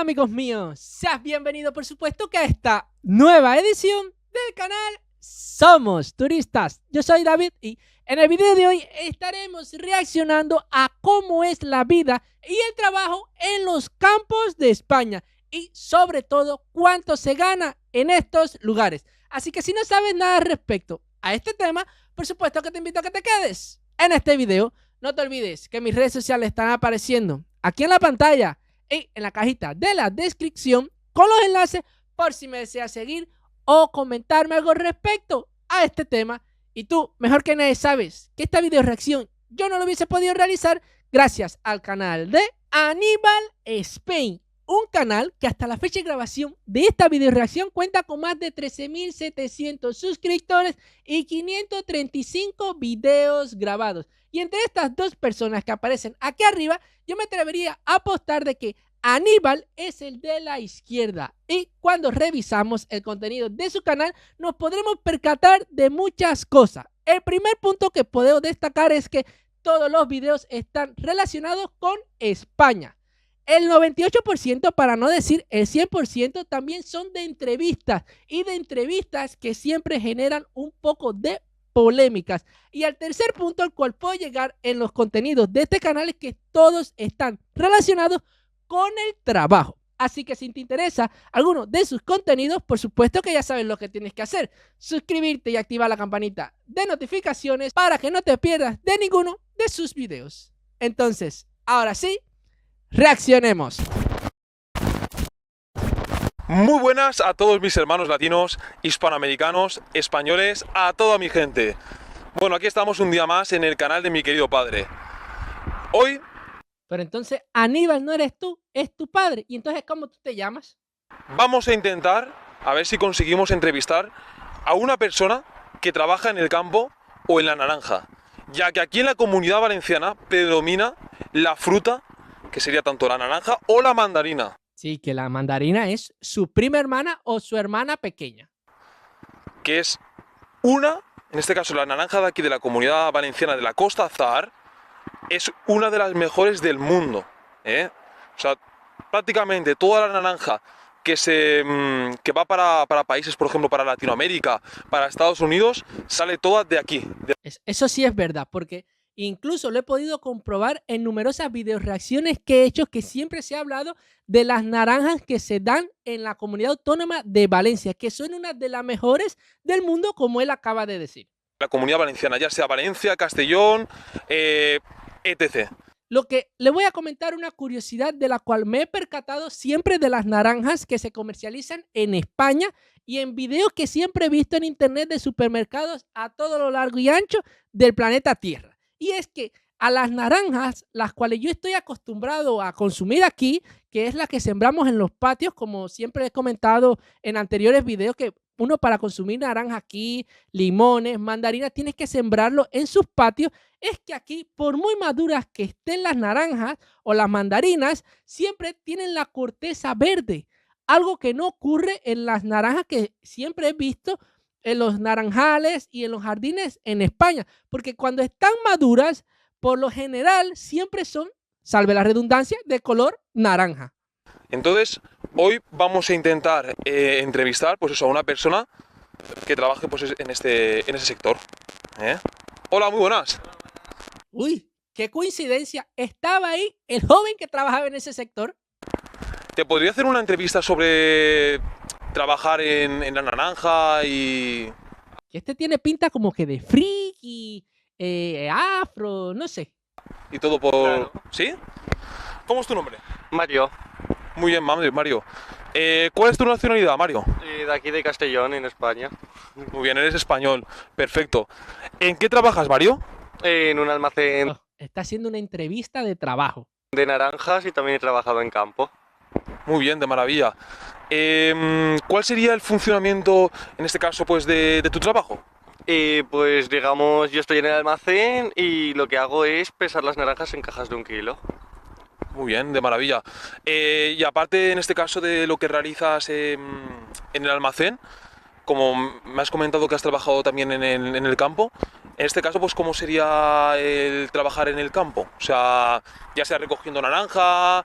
amigos míos, seas bienvenido por supuesto que a esta nueva edición del canal Somos Turistas. Yo soy David y en el video de hoy estaremos reaccionando a cómo es la vida y el trabajo en los campos de España y sobre todo cuánto se gana en estos lugares. Así que si no sabes nada respecto a este tema, por supuesto que te invito a que te quedes en este video. No te olvides que mis redes sociales están apareciendo aquí en la pantalla y en la cajita de la descripción con los enlaces por si me deseas seguir o comentarme algo respecto a este tema. Y tú, mejor que nadie, sabes que esta video reacción yo no lo hubiese podido realizar gracias al canal de Aníbal Spain, un canal que hasta la fecha de grabación de esta video reacción cuenta con más de 13.700 suscriptores y 535 videos grabados. Y entre estas dos personas que aparecen aquí arriba, yo me atrevería a apostar de que Aníbal es el de la izquierda. Y cuando revisamos el contenido de su canal, nos podremos percatar de muchas cosas. El primer punto que podemos destacar es que todos los videos están relacionados con España. El 98%, para no decir el 100%, también son de entrevistas y de entrevistas que siempre generan un poco de polémicas. Y al tercer punto al cual puedo llegar en los contenidos de este canal es que todos están relacionados con el trabajo. Así que si te interesa alguno de sus contenidos, por supuesto que ya sabes lo que tienes que hacer. Suscribirte y activar la campanita de notificaciones para que no te pierdas de ninguno de sus videos. Entonces, ahora sí, reaccionemos. Muy buenas a todos mis hermanos latinos, hispanoamericanos, españoles, a toda mi gente. Bueno, aquí estamos un día más en el canal de mi querido padre. Hoy... Pero entonces Aníbal no eres tú, es tu padre. ¿Y entonces cómo tú te llamas? vamos a intentar, a ver si conseguimos entrevistar a una persona que trabaja en el campo o en la naranja, ya que aquí en la Comunidad Valenciana predomina la fruta, que sería tanto la naranja o la mandarina. Sí, que la mandarina es su prima hermana o su hermana pequeña. Que es una, en este caso la naranja de aquí de la Comunidad Valenciana de la Costa Azahar, es una de las mejores del mundo, ¿eh? O sea, prácticamente toda la naranja que va para países, por ejemplo, para Latinoamérica, para Estados Unidos, sale toda de aquí. Eso sí es verdad, porque incluso lo he podido comprobar en numerosas videoreacciones que he hecho, que siempre se ha hablado de las naranjas que se dan en la Comunidad Autónoma de Valencia, que son una de las mejores del mundo, como él acaba de decir. La Comunidad Valenciana, ya sea Valencia, Castellón, etc. Lo que le voy a comentar una curiosidad de la cual me he percatado siempre de las naranjas que se comercializan en España y en videos que siempre he visto en internet de supermercados a todo lo largo y ancho del planeta Tierra. Y es que a las naranjas, las cuales yo estoy acostumbrado a consumir aquí, que es la que sembramos en los patios, como siempre he comentado en anteriores videos, que uno para consumir naranja aquí, limones, mandarinas, tienes que sembrarlo en sus patios. Es que aquí, por muy maduras que estén las naranjas o las mandarinas, siempre tienen la corteza verde. Algo que no ocurre en las naranjas que siempre he visto en los naranjales y en los jardines en España. Porque cuando están maduras, por lo general, siempre son, salve la redundancia, de color naranja. Entonces, hoy vamos a intentar entrevistar pues eso, a una persona que trabaje pues, en ese sector. Hola, muy buenas. Uy, qué coincidencia. Estaba ahí el joven que trabajaba en ese sector. ¿Te podría hacer una entrevista sobre trabajar en la naranja y...? Este tiene pinta como que de friki, afro, no sé. Y todo por... Claro. ¿Sí? ¿Cómo es tu nombre? Mario. Muy bien, Mario. ¿Cuál es tu nacionalidad, Mario? De aquí de Castellón, en España. Muy bien, eres español. Perfecto. ¿En qué trabajas, Mario? En un almacén Está haciendo una entrevista de trabajo. de naranjas y también he trabajado en campo. Muy bien, de maravilla. ¿Cuál sería el funcionamiento, en este caso, pues, de tu trabajo? Pues digamos, yo estoy en el almacén y lo que hago es pesar las naranjas en cajas de 1 kilo. Muy bien, de maravilla. Y aparte, en este caso, de lo que realizas en el almacén, como me has comentado que has trabajado también en el campo, en este caso, pues, ¿cómo sería el trabajar en el campo? O sea, ya sea recogiendo naranja,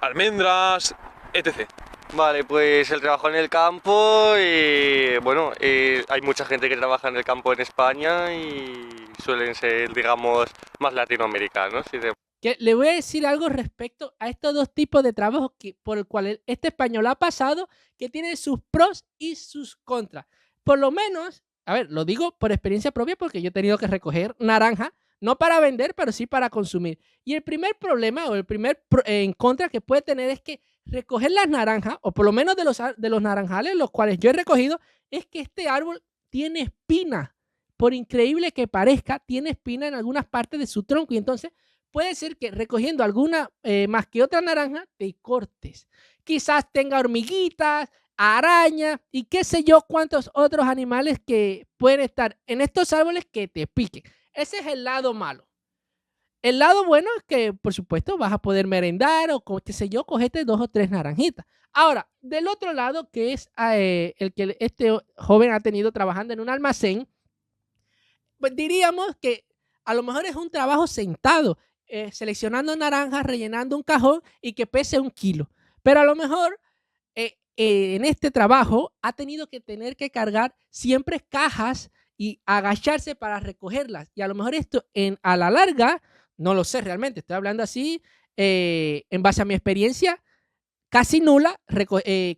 almendras, etc. Vale, pues el trabajo en el campo, bueno, hay mucha gente que trabaja en el campo en España y suelen ser, digamos, más latinoamericanos. Que le voy a decir algo respecto a estos dos tipos de trabajos por el cual este español ha pasado, que tienen sus pros y sus contras. Por lo menos, a ver, lo digo por experiencia propia porque yo he tenido que recoger naranja, no para vender, pero sí para consumir. Y el primer problema o el primer en contra que puede tener es que recoger las naranjas, o por lo menos de los naranjales, los cuales yo he recogido, es que este árbol tiene espina. Por increíble que parezca, tiene espina en algunas partes de su tronco y entonces puede ser que recogiendo alguna más que otra naranja te cortes. Quizás tenga hormiguitas, arañas y qué sé yo cuántos otros animales que pueden estar en estos árboles que te piquen. Ese es el lado malo. El lado bueno es que, por supuesto, vas a poder merendar o, qué sé yo, cogete 2 o 3 naranjitas. Ahora, del otro lado, que es el que este joven ha tenido trabajando en un almacén, pues diríamos que a lo mejor es un trabajo sentado, seleccionando naranjas, rellenando un cajón y que pese 1 kilo. Pero a lo mejor en este trabajo ha tenido que tener que cargar siempre cajas y agacharse para recogerlas. Y a lo mejor esto a la larga, no lo sé realmente, estoy hablando así en base a mi experiencia casi nula,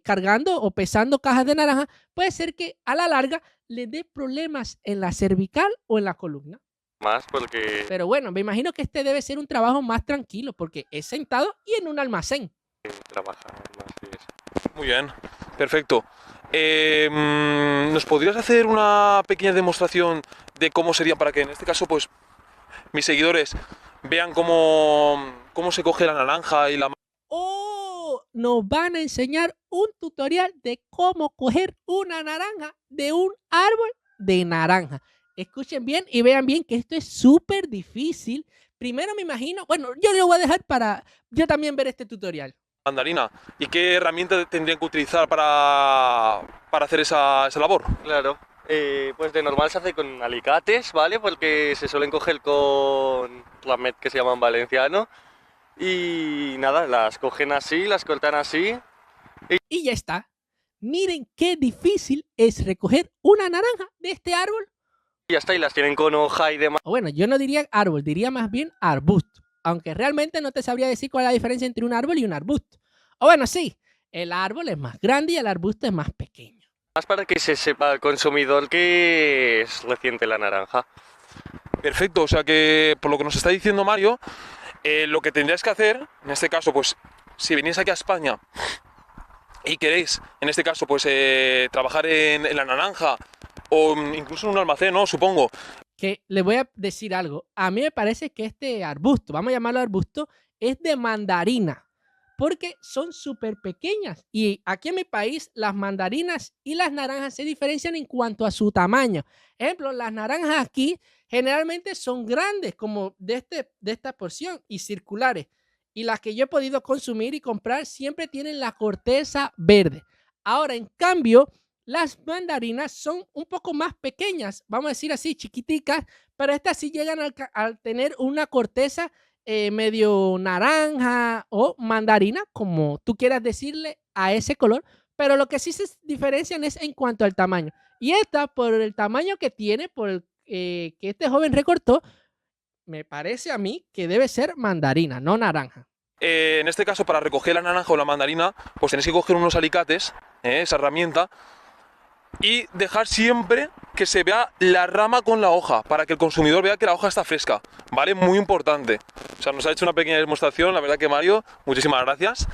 cargando o pesando cajas de naranja, puede ser que a la larga le dé problemas en la cervical o en la columna. Más porque Pero bueno, me imagino que este debe ser un trabajo más tranquilo porque es sentado y en un almacén. trabajan más y eso. Muy bien, perfecto. ¿Nos podrías hacer una pequeña demostración de cómo sería para que en este caso pues mis seguidores vean cómo se coge la naranja y la... ¡Oh! Nos van a enseñar un tutorial de cómo coger una naranja de un árbol de naranja. Escuchen bien y vean bien que esto es súper difícil. Primero me imagino, bueno, yo lo voy a dejar para yo también ver este tutorial. mandarina? ¿Y qué herramienta tendrían que utilizar para hacer esa labor? Claro, pues de normal se hace con alicates, ¿vale? Porque se suelen coger con ramet que se llaman valenciano. Y nada, las cogen así, las cortan así. Y ya está. Miren qué difícil es recoger una naranja de este árbol. Y ya está, y las tienen con hoja y demás. O bueno, yo no diría árbol, diría más bien arbusto. Aunque realmente no te sabría decir cuál es la diferencia entre un árbol y un arbusto. O bueno, sí, el árbol es más grande y el arbusto es más pequeño. Más para que se sepa el consumidor que es reciente la naranja. Perfecto, o sea que por lo que nos está diciendo Mario, lo que tendrías que hacer, en este caso, pues si venís aquí a España y queréis, en este caso, pues trabajar en la naranja o incluso en un almacén, ¿no? Supongo. Que le voy a decir algo. A mí me parece que este arbusto, vamos a llamarlo arbusto, es de mandarina. Porque son súper pequeñas. Y aquí en mi país, las mandarinas y las naranjas se diferencian en cuanto a su tamaño. Ejemplo, las naranjas aquí generalmente son grandes, como de esta porción, y circulares. Y las que yo he podido consumir y comprar siempre tienen la corteza verde. Ahora, en cambio, las mandarinas son un poco más pequeñas, vamos a decir así, chiquiticas, pero estas sí llegan a tener una corteza medio naranja o mandarina, como tú quieras decirle a ese color, pero lo que sí se diferencian es en cuanto al tamaño. Y esta, por el tamaño que tiene, por el que este joven recortó, me parece a mí que debe ser mandarina, no naranja. En este caso, para recoger la naranja o la mandarina, pues tenéis que coger unos alicates, esa herramienta, y dejar siempre que se vea la rama con la hoja, para que el consumidor vea que la hoja está fresca, ¿vale? Muy importante. O sea, nos ha hecho una pequeña demostración, la verdad que Mario, muchísimas gracias.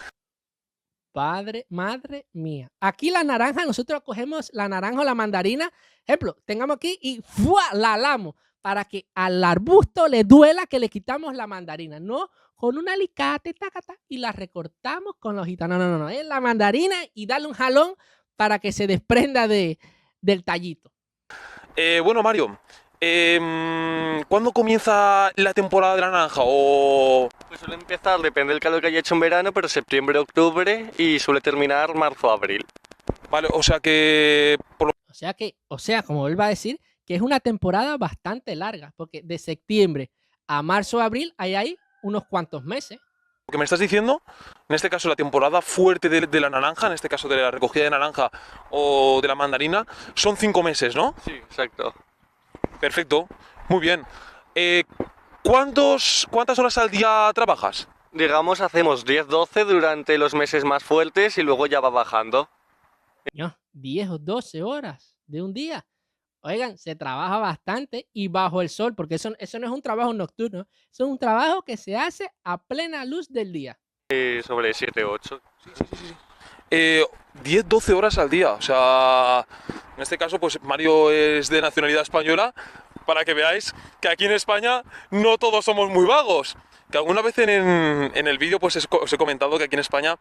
Madre mía. Aquí la naranja, nosotros cogemos la naranja o la mandarina, ejemplo, tengamos aquí y ¡fua! La alamos para que al arbusto le duela que le quitamos la mandarina, no con un alicate tacata, y la recortamos con la hojita. No, es la mandarina y darle un jalón para que se desprenda del tallito. Bueno, Mario, ¿cuándo comienza la temporada de la naranja? O... Pues suele empezar, depende del calor que haya hecho en verano, pero septiembre, octubre y suele terminar marzo, abril. Vale, o sea que... O sea, como él va a decir, que es una temporada bastante larga, porque de septiembre a marzo, abril, hay unos cuantos meses. Lo que me estás diciendo, en este caso la temporada fuerte de la naranja, en este caso de la recogida de naranja o de la mandarina, son 5 meses, ¿no? Sí, exacto. Perfecto, muy bien. Eh, ¿Cuántas horas al día trabajas? Digamos, hacemos 10-12 durante los meses más fuertes y luego ya va bajando. No, 10 o 12 horas de un día. Oigan, se trabaja bastante y bajo el sol, porque eso no es un trabajo nocturno, eso es un trabajo que se hace a plena luz del día. Sobre 7-8. 10-12 horas al día. O sea, en este caso, pues Mario es de nacionalidad española, para que veáis que aquí en España no todos somos muy vagos. Que alguna vez en el vídeo pues os he comentado que aquí en España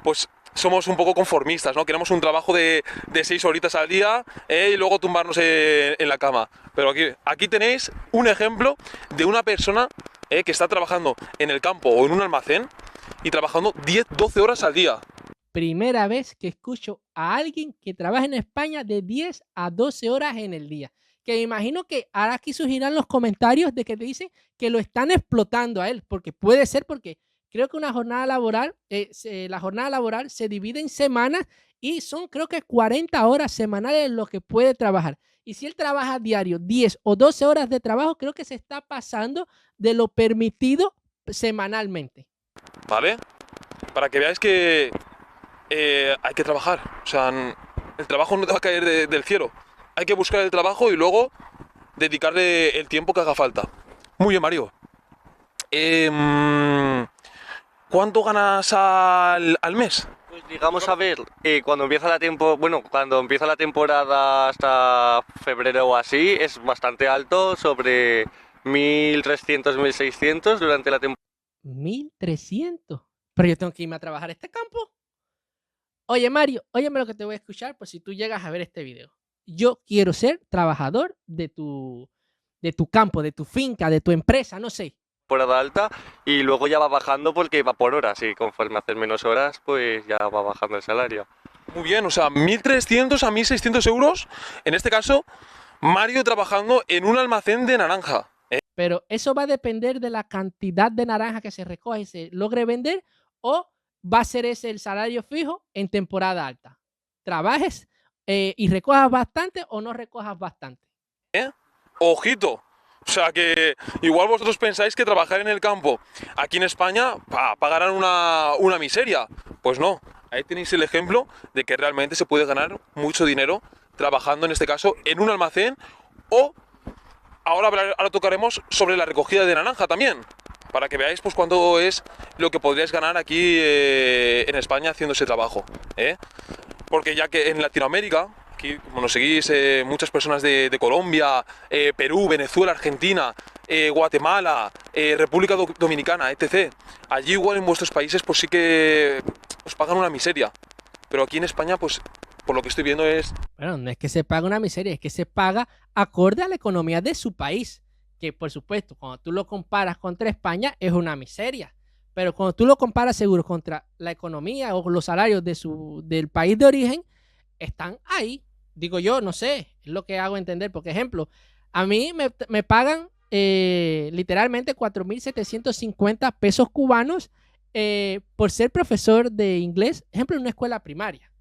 pues somos un poco conformistas, ¿no? Queremos un trabajo de 6 horitas al día y luego tumbarnos en la cama. Pero aquí tenéis un ejemplo de una persona que está trabajando en el campo o en un almacén y trabajando 10-12 horas al día. Primera vez que escucho a alguien que trabaja en España de 10 a 12 horas en el día. Que me imagino que ahora aquí surgirán los comentarios de que te dicen que lo están explotando a él, porque puede ser porque creo que una jornada laboral, la jornada laboral se divide en semanas y son creo que 40 horas semanales en lo que puede trabajar. Y si él trabaja diario 10 o 12 horas de trabajo, creo que se está pasando de lo permitido semanalmente. ¿Vale? Para que veáis que hay que trabajar. O sea, el trabajo no te va a caer del cielo. Hay que buscar el trabajo y luego dedicarle el tiempo que haga falta. Muy bien, Mario. ¿Cuánto ganas al mes? Pues digamos, a ver, cuando empieza cuando empieza la temporada hasta febrero o así, es bastante alto, sobre 1.300, 1.600 durante la temporada. 1.300. Pero yo tengo que irme a trabajar a este campo. Oye, Mario, óyeme lo que te voy a escuchar por si tú llegas a ver este video. Yo quiero ser trabajador de tu campo, de tu finca, de tu empresa, no sé. Temporada alta y luego ya va bajando porque va por horas y conforme haces menos horas pues ya va bajando el salario. Muy bien, o sea, 1.300 a 1.600 euros. En este caso, Mario trabajando en un almacén de naranja. Pero eso va a depender de la cantidad de naranja que se recoge y se logre vender, o va a ser ese el salario fijo en temporada alta. Trabajes y recojas bastante o no recojas bastante. Ojito. O sea que igual vosotros pensáis que trabajar en el campo aquí en España pagarán una miseria. Pues no, ahí tenéis el ejemplo de que realmente se puede ganar mucho dinero trabajando en este caso en un almacén, o ahora tocaremos sobre la recogida de naranja también, para que veáis pues cuánto es lo que podríais ganar aquí en España haciendo ese trabajo, ¿eh? Porque ya que en Latinoamérica, aquí como nos seguís muchas personas de Colombia, Perú, Venezuela, Argentina, Guatemala, República Dominicana, etc. Allí igual en vuestros países pues sí que os pagan una miseria. Pero aquí en España pues por lo que estoy viendo es... Bueno, no es que se paga una miseria, es que se paga acorde a la economía de su país. Que por supuesto, cuando tú lo comparas contra España es una miseria. Pero cuando tú lo comparas seguro contra la economía o los salarios del país de origen, están ahí. Digo yo, no sé, es lo que hago entender. Por ejemplo, a mí me pagan literalmente 4.750 pesos cubanos por ser profesor de inglés, ejemplo, en una escuela primaria,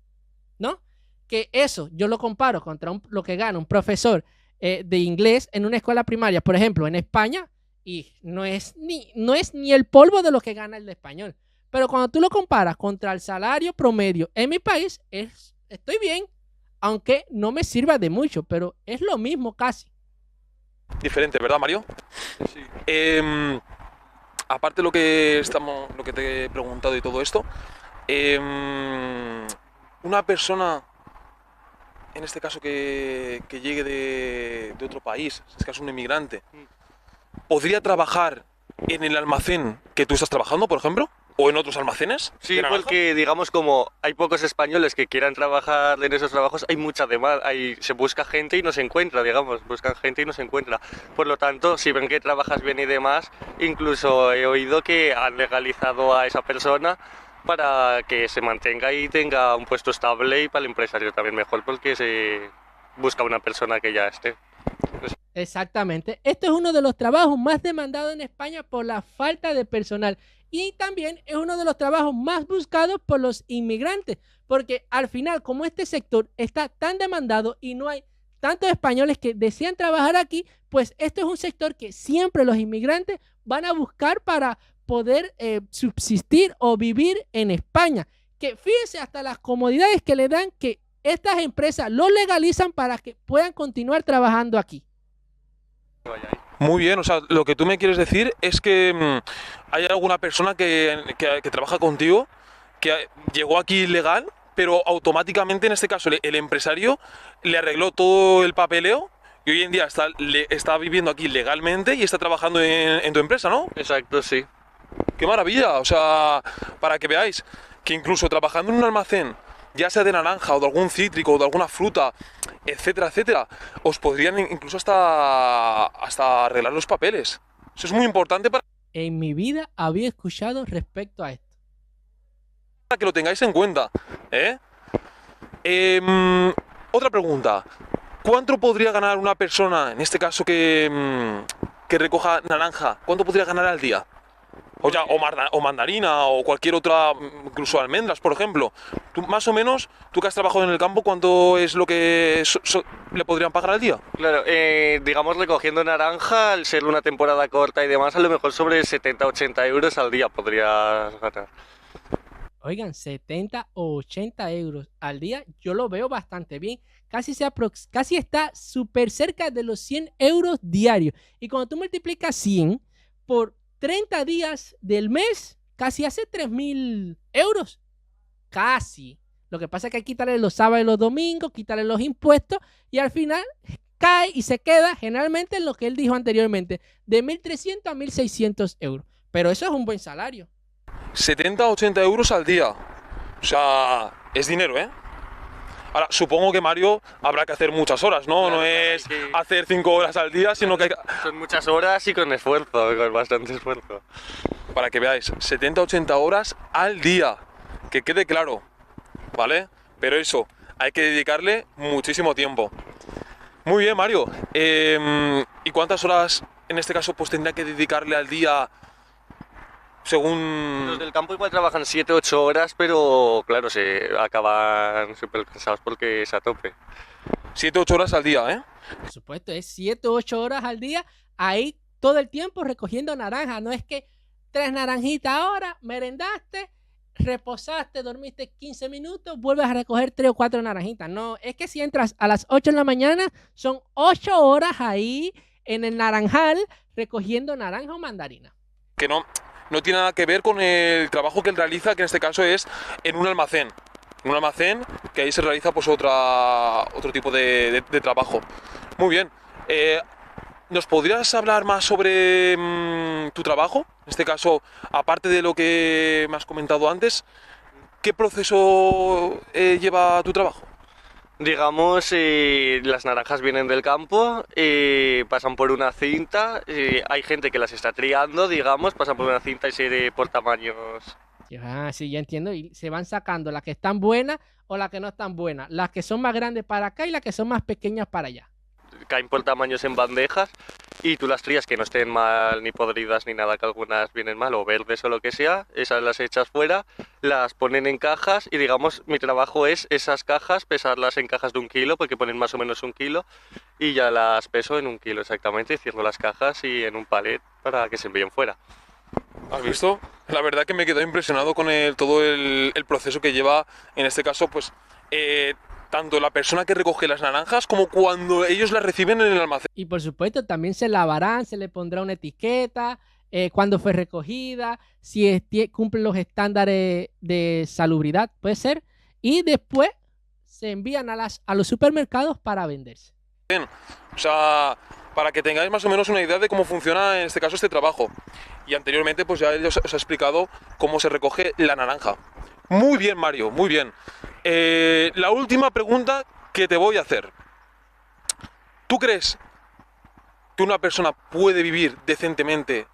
¿no? Que eso yo lo comparo contra lo que gana un profesor de inglés en una escuela primaria, por ejemplo, en España, y no es ni el polvo de lo que gana el de español. Pero cuando tú lo comparas contra el salario promedio en mi país, estoy bien, aunque no me sirva de mucho, pero es lo mismo casi. Diferente, ¿verdad, Mario? Sí. Aparte lo que te he preguntado y todo esto, una persona, en este caso que llegue de otro país, en este caso un inmigrante, ¿podría trabajar en el almacén que tú estás trabajando, por ejemplo? ¿O en otros almacenes? Sí, porque digamos como hay pocos españoles que quieran trabajar en esos trabajos, hay mucha demanda, se busca gente y no se encuentra, digamos, buscan gente y no se encuentra. Por lo tanto, si ven que trabajas bien y demás, incluso he oído que han legalizado a esa persona para que se mantenga y tenga un puesto estable, y para el empresario también mejor porque se busca una persona que ya esté. Exactamente. Esto es uno de los trabajos más demandados en España por la falta de personal. y también es uno de los trabajos más buscados por los inmigrantes, porque al final, como este sector está tan demandado y no hay tantos españoles que desean trabajar aquí, pues esto es un sector que siempre los inmigrantes van a buscar para poder subsistir o vivir en España. Que fíjense hasta las comodidades que le dan, que estas empresas lo legalizan para que puedan continuar trabajando aquí. Muy bien, o sea, lo que tú me quieres decir es que hay alguna persona que trabaja contigo que llegó aquí ilegal, pero automáticamente en este caso el empresario le arregló todo el papeleo y hoy en día está viviendo aquí legalmente y está trabajando en tu empresa, ¿no? Exacto, sí. ¡Qué maravilla! O sea, para que veáis que incluso trabajando en un almacén, ya sea de naranja o de algún cítrico o de alguna fruta, etcétera, etcétera, os podrían incluso hasta arreglar los papeles. Eso es muy importante para En mi vida había escuchado respecto a esto. que lo tengáis en cuenta, ¿eh? Otra pregunta. ¿Cuánto podría ganar una persona, en este caso que recoja naranja? ¿Cuánto podría ganar al día? O mandarina o cualquier otra, incluso almendras, por ejemplo. Tú, más o menos, tú que has trabajado en el campo, ¿cuánto es lo que le podrían pagar al día? Claro, digamos recogiendo naranja, al ser una temporada corta y demás, a lo mejor sobre 70-80 euros al día podrías ganar. Oigan, 70 o 80 euros al día, yo lo veo bastante bien. Casi está súper cerca de los 100 euros diarios. Y cuando tú multiplicas 100 por 30 días del mes, casi hace 3.000 euros. Casi. Lo que pasa es que hay que quitarle los sábados y los domingos, quitarle los impuestos y al final cae y se queda generalmente en lo que él dijo anteriormente, de 1.300 a 1.600 euros. Pero eso es un buen salario. 70-80 euros al día. O sea, es dinero, ¿eh? Ahora, supongo que Mario habrá que hacer muchas horas, ¿no? Claro, no es hacer 5 horas al día, sino que hay que... Son muchas horas y con esfuerzo, con bastante esfuerzo. Para que veáis, 70-80 horas al día. Que quede claro, ¿vale? Pero eso, hay que dedicarle muchísimo tiempo. Muy bien, Mario. ¿Y cuántas horas, en este caso, pues tendría que dedicarle al día según...? Los del campo igual trabajan 7-8 horas, pero claro, se acaban súper cansados porque es a tope. 7-8 horas al día, ¿eh? Por supuesto, es 7 o 8 horas al día, ahí todo el tiempo recogiendo naranja. No es que 3 naranjitas ahora, merendaste, reposaste, dormiste 15 minutos, vuelves a recoger 3 o 4 naranjitas. No, es que si entras a las 8 de la mañana, son 8 horas ahí en el naranjal recogiendo naranja o mandarina. Que no tiene nada que ver con el trabajo que él realiza, que en este caso es en un almacén. Un almacén que ahí se realiza pues otro tipo de trabajo. Muy bien. ¿Nos podrías hablar más sobre tu trabajo? En este caso, aparte de lo que me has comentado antes, ¿qué proceso lleva tu trabajo? Digamos, las naranjas vienen del campo, pasan por una cinta, hay gente que las está triando, digamos, pasan por una cinta y se por tamaños. Ah, sí, ya entiendo. Y se van sacando las que están buenas o las que no están buenas. Las que son más grandes para acá y las que son más pequeñas para allá. Caen por tamaños en bandejas y tú las trías que no estén mal ni podridas ni nada, que algunas vienen mal o verdes o lo que sea, esas las echas fuera, las ponen en cajas y digamos mi trabajo es esas cajas, pesarlas en cajas de 1 kilo porque ponen más o menos 1 kilo y ya las peso en 1 kilo exactamente y cierro las cajas y en un palet para que se envíen fuera. ¿Has visto? La verdad que me quedé impresionado con todo el proceso que lleva, en este caso, pues, tanto la persona que recoge las naranjas como cuando ellos las reciben en el almacén. Y por supuesto también se lavarán, se le pondrá una etiqueta, cuando fue recogida, si cumple los estándares de salubridad, puede ser, y después se envían a los supermercados para venderse. Bien, o sea, para que tengáis más o menos una idea de cómo funciona en este caso este trabajo. Y anteriormente pues ya os ha explicado cómo se recoge la naranja. Muy bien, Mario, muy bien. La última pregunta que te voy a hacer. ¿Tú crees que una persona puede vivir decentemente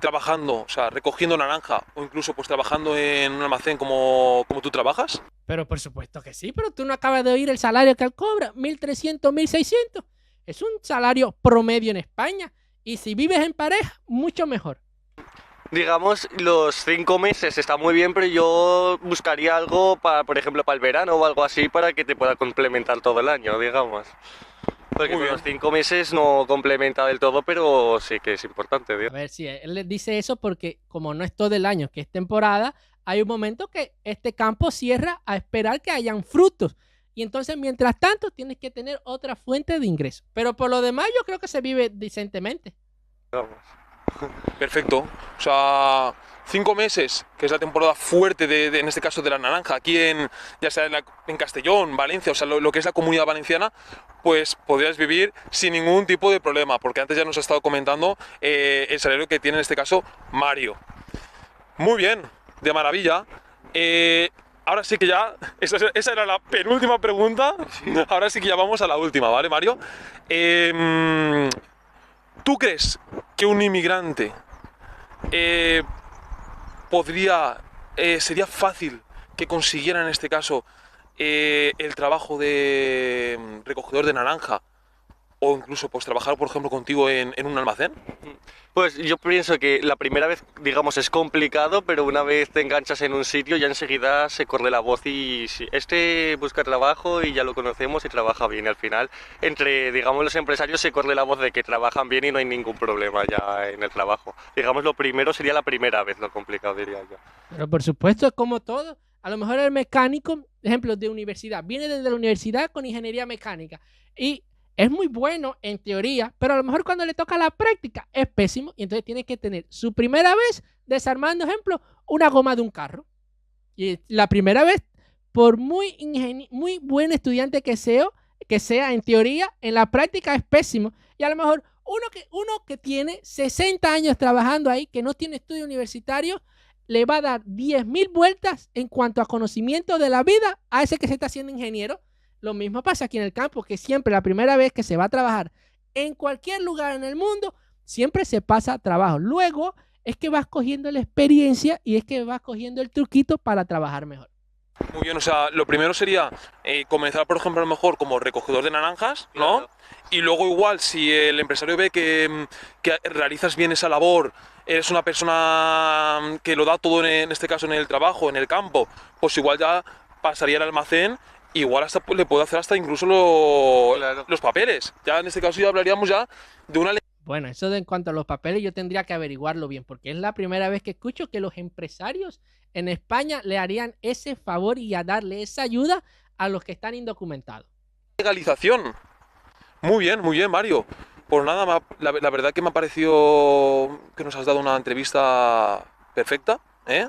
trabajando, o sea, recogiendo naranja o incluso pues trabajando en un almacén como tú trabajas? Pero por supuesto que sí, pero tú no acabas de oír el salario que él cobra, 1.300, 1.600. Es un salario promedio en España. Y si vives en pareja, mucho mejor. Digamos, los 5 meses está muy bien, pero yo buscaría algo para, por ejemplo, para el verano o algo así para que te pueda complementar todo el año, digamos. Porque Muy con bien. los 5 meses no complementa del todo, pero sí que es importante, A digamos. ver si él les dice eso porque como no es todo el año que es temporada, hay un momento que este campo cierra a esperar que hayan frutos. Y entonces, mientras tanto, tienes que tener otra fuente de ingreso. Pero por lo demás, yo creo que se vive decentemente. Perfecto. O sea, 5 meses, que es la temporada fuerte en este caso de la naranja, aquí ya sea en Castellón, Valencia, o sea, lo que es la Comunidad Valenciana, pues podrías vivir sin ningún tipo de problema, porque antes ya nos ha estado comentando el salario que tiene en este caso Mario. Muy bien, de maravilla. Ahora sí que ya, esa era la penúltima pregunta, ahora sí que ya vamos a la última, ¿vale, Mario? ¿Tú crees que un inmigrante sería fácil que consiguiera en este caso el trabajo de recogedor de naranja o incluso pues trabajar por ejemplo contigo en un almacén? Pues yo pienso que la primera vez, digamos, es complicado, pero una vez te enganchas en un sitio ya enseguida se corre la voz y este busca trabajo y ya lo conocemos y trabaja bien. Y al final, entre, digamos, los empresarios se corre la voz de que trabajan bien y no hay ningún problema ya en el trabajo. Digamos, lo primero sería la primera vez, lo complicado diría yo. Pero por supuesto, es como todo. A lo mejor el mecánico, ejemplo, de universidad, viene desde la universidad con ingeniería mecánica y es muy bueno en teoría, pero a lo mejor cuando le toca la práctica es pésimo y entonces tiene que tener su primera vez desarmando, ejemplo, una goma de un carro. Y la primera vez, por muy buen estudiante que sea en teoría, en la práctica es pésimo. Y a lo mejor uno que tiene 60 años trabajando ahí, que no tiene estudio universitario, le va a dar 10.000 vueltas en cuanto a conocimiento de la vida a ese que se está haciendo ingeniero. Lo mismo pasa aquí en el campo, que siempre la primera vez que se va a trabajar en cualquier lugar en el mundo, siempre se pasa trabajo. Luego es que vas cogiendo la experiencia y es que vas cogiendo el truquito para trabajar mejor. Muy bien, o sea, lo primero sería comenzar, por ejemplo, a lo mejor como recogedor de naranjas, ¿no? Claro. Y luego igual, si el empresario ve que realizas bien esa labor, eres una persona que lo da todo en este caso en el trabajo, en el campo, pues igual ya pasaría al almacén, igual hasta le puede hacer hasta incluso Claro. los papeles. Ya en este caso ya hablaríamos ya de una Bueno, eso de en cuanto a los papeles yo tendría que averiguarlo bien, porque es la primera vez que escucho que los empresarios en España le harían ese favor y a darle esa ayuda a los que están indocumentados. legalización. Muy bien, Mario. Pues nada, la verdad que me ha parecido que nos has dado una entrevista perfecta, ¿eh?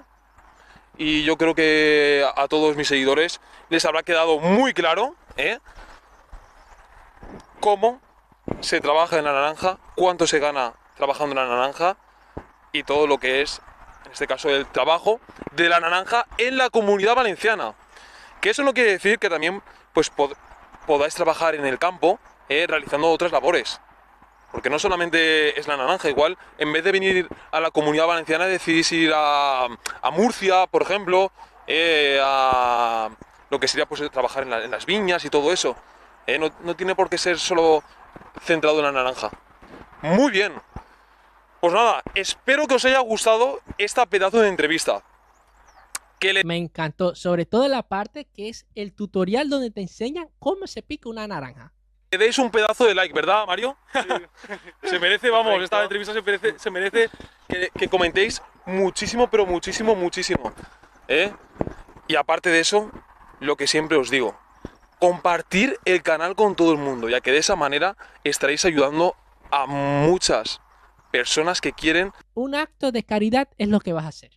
Y yo creo que a todos mis seguidores les habrá quedado muy claro, ¿eh? Cómo se trabaja en la naranja, cuánto se gana trabajando en la naranja y todo lo que es, en este caso, el trabajo de la naranja en la Comunidad Valenciana. Que eso no quiere decir que también pues, podáis trabajar en el campo realizando otras labores. Porque no solamente es la naranja, igual en vez de venir a la Comunidad Valenciana decidís ir a Murcia, por ejemplo, a lo que sería pues trabajar en las viñas y todo eso. No tiene por qué ser solo centrado en la naranja. Muy bien. Pues nada, espero que os haya gustado esta pedazo de entrevista. Me encantó, sobre todo la parte que es el tutorial donde te enseñan cómo se pica una naranja. Le deis un pedazo de like, ¿verdad, Mario? Se merece, vamos, Perfecto. esta entrevista se merece que comentéis muchísimo, pero muchísimo, muchísimo. ¿Eh? Y aparte de eso, lo que siempre os digo, compartir el canal con todo el mundo, ya que de esa manera estaréis ayudando a muchas personas que quieren Un acto de caridad es lo que vas a hacer.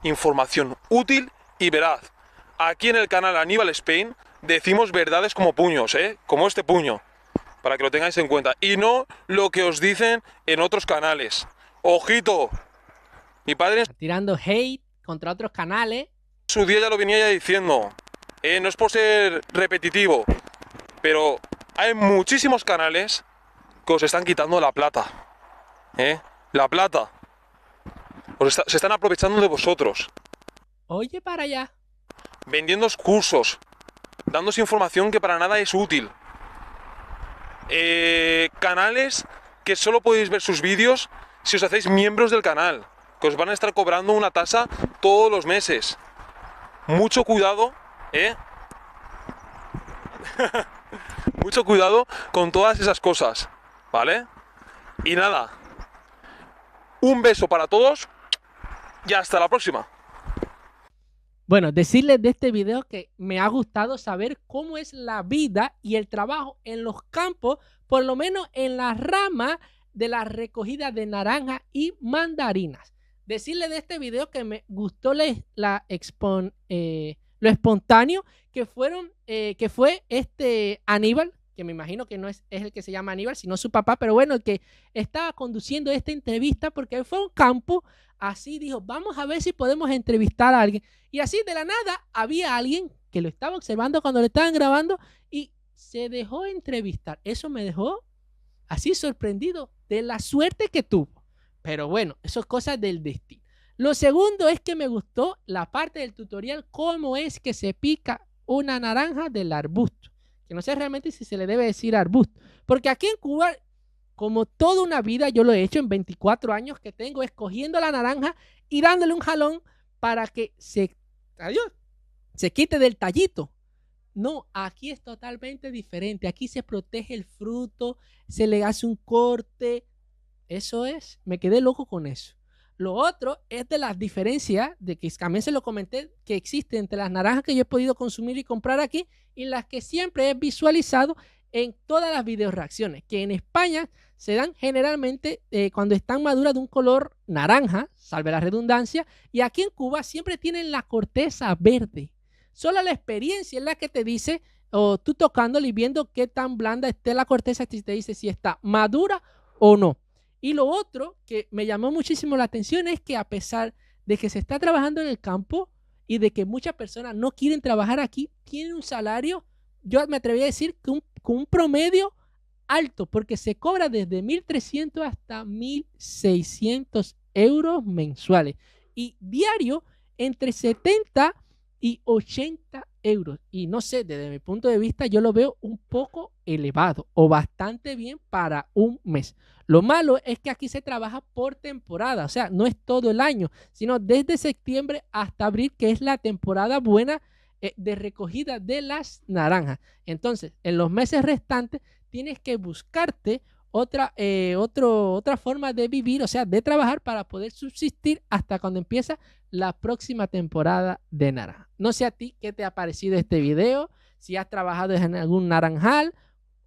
información útil y veraz. Aquí en el canal Aníbal Spain decimos verdades como puños, como este puño, para que lo tengáis en cuenta. Y no lo que os dicen en otros canales. ¡Ojito! Mi padre en Tirando hate contra otros canales. su día ya lo venía ya diciendo. No es por ser repetitivo, pero hay muchísimos canales que os están quitando la plata. La plata. Se están aprovechando de vosotros. Oye, para allá. Vendiendo cursos, dándose información que para nada es útil. Canales que solo podéis ver sus vídeos si os hacéis miembros del canal. que os van a estar cobrando una tasa todos los meses. Mucho cuidado, mucho cuidado con todas esas cosas, ¿vale? Y nada, un beso para todos y hasta la próxima. Bueno, decirles de este video que me ha gustado saber cómo es la vida y el trabajo en los campos, por lo menos en la rama de la recogida de naranjas y mandarinas. Decirles de este video que me gustó lo espontáneo que fue este Aníbal, que me imagino que no es el que se llama Aníbal, sino su papá, pero bueno, el que estaba conduciendo esta entrevista, porque fue a un campo, así dijo, vamos a ver si podemos entrevistar a alguien. Y así de la nada había alguien que lo estaba observando cuando le estaban grabando y se dejó entrevistar. Eso me dejó así sorprendido de la suerte que tuvo. Pero bueno, eso es cosa del destino. Lo segundo es que me gustó la parte del tutorial, cómo es que se pica una naranja del arbusto. Que no sé realmente si se le debe decir arbusto. Porque aquí en Cuba, como toda una vida, yo lo he hecho en 24 años que tengo, escogiendo la naranja y dándole un jalón para que se quite del tallito. No, aquí es totalmente diferente. Aquí se protege el fruto, se le hace un corte. Eso es, me quedé loco con eso. Lo otro es de las diferencias, de que también se lo comenté, que existe entre las naranjas que yo he podido consumir y comprar aquí y las que siempre he visualizado en todas las video reacciones, que en España se dan generalmente cuando están maduras de un color naranja, salve la redundancia, y aquí en Cuba siempre tienen la corteza verde. Solo la experiencia es la que te dice, o tú tocándole y viendo qué tan blanda esté la corteza, te dice si está madura o no. Y lo otro que me llamó muchísimo la atención es que a pesar de que se está trabajando en el campo y de que muchas personas no quieren trabajar aquí, tienen un salario, yo me atreví a decir que con un promedio alto, porque se cobra desde 1.300 hasta 1.600 euros mensuales y diario entre 70 y 80 euros. Y no sé, desde mi punto de vista yo lo veo un poco elevado o bastante bien para un mes. Lo malo es que aquí se trabaja por temporada, o sea, no es todo el año, sino desde septiembre hasta abril, que es la temporada buena de recogida de las naranjas. Entonces, en los meses restantes tienes que buscarte otra forma de vivir, o sea, de trabajar para poder subsistir hasta cuando empieza la próxima temporada de naranja. No sé a ti qué te ha parecido este video, si has trabajado en algún naranjal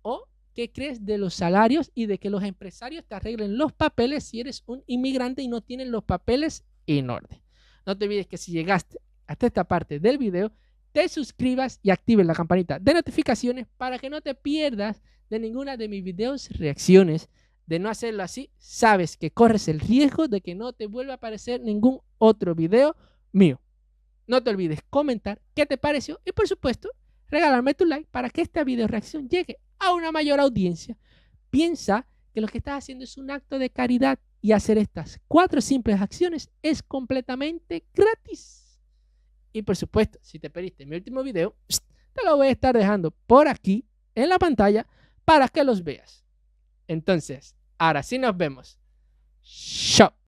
o qué crees de los salarios y de que los empresarios te arreglen los papeles si eres un inmigrante y no tienen los papeles en orden. No te olvides que si llegaste hasta esta parte del video, te suscribas y actives la campanita de notificaciones para que no te pierdas de ninguna de mis videos reacciones. De no hacerlo así, sabes que corres el riesgo de que no te vuelva a aparecer ningún otro video mío. No te olvides comentar qué te pareció y por supuesto regalarme tu like para que esta video reacción llegue a una mayor audiencia. Piensa que lo que estás haciendo es un acto de caridad y hacer estas 4 simples acciones es completamente gratis. Y por supuesto, si te perdiste mi último video, te lo voy a estar dejando por aquí en la pantalla para que los veas. Entonces, ahora sí nos vemos. Chao.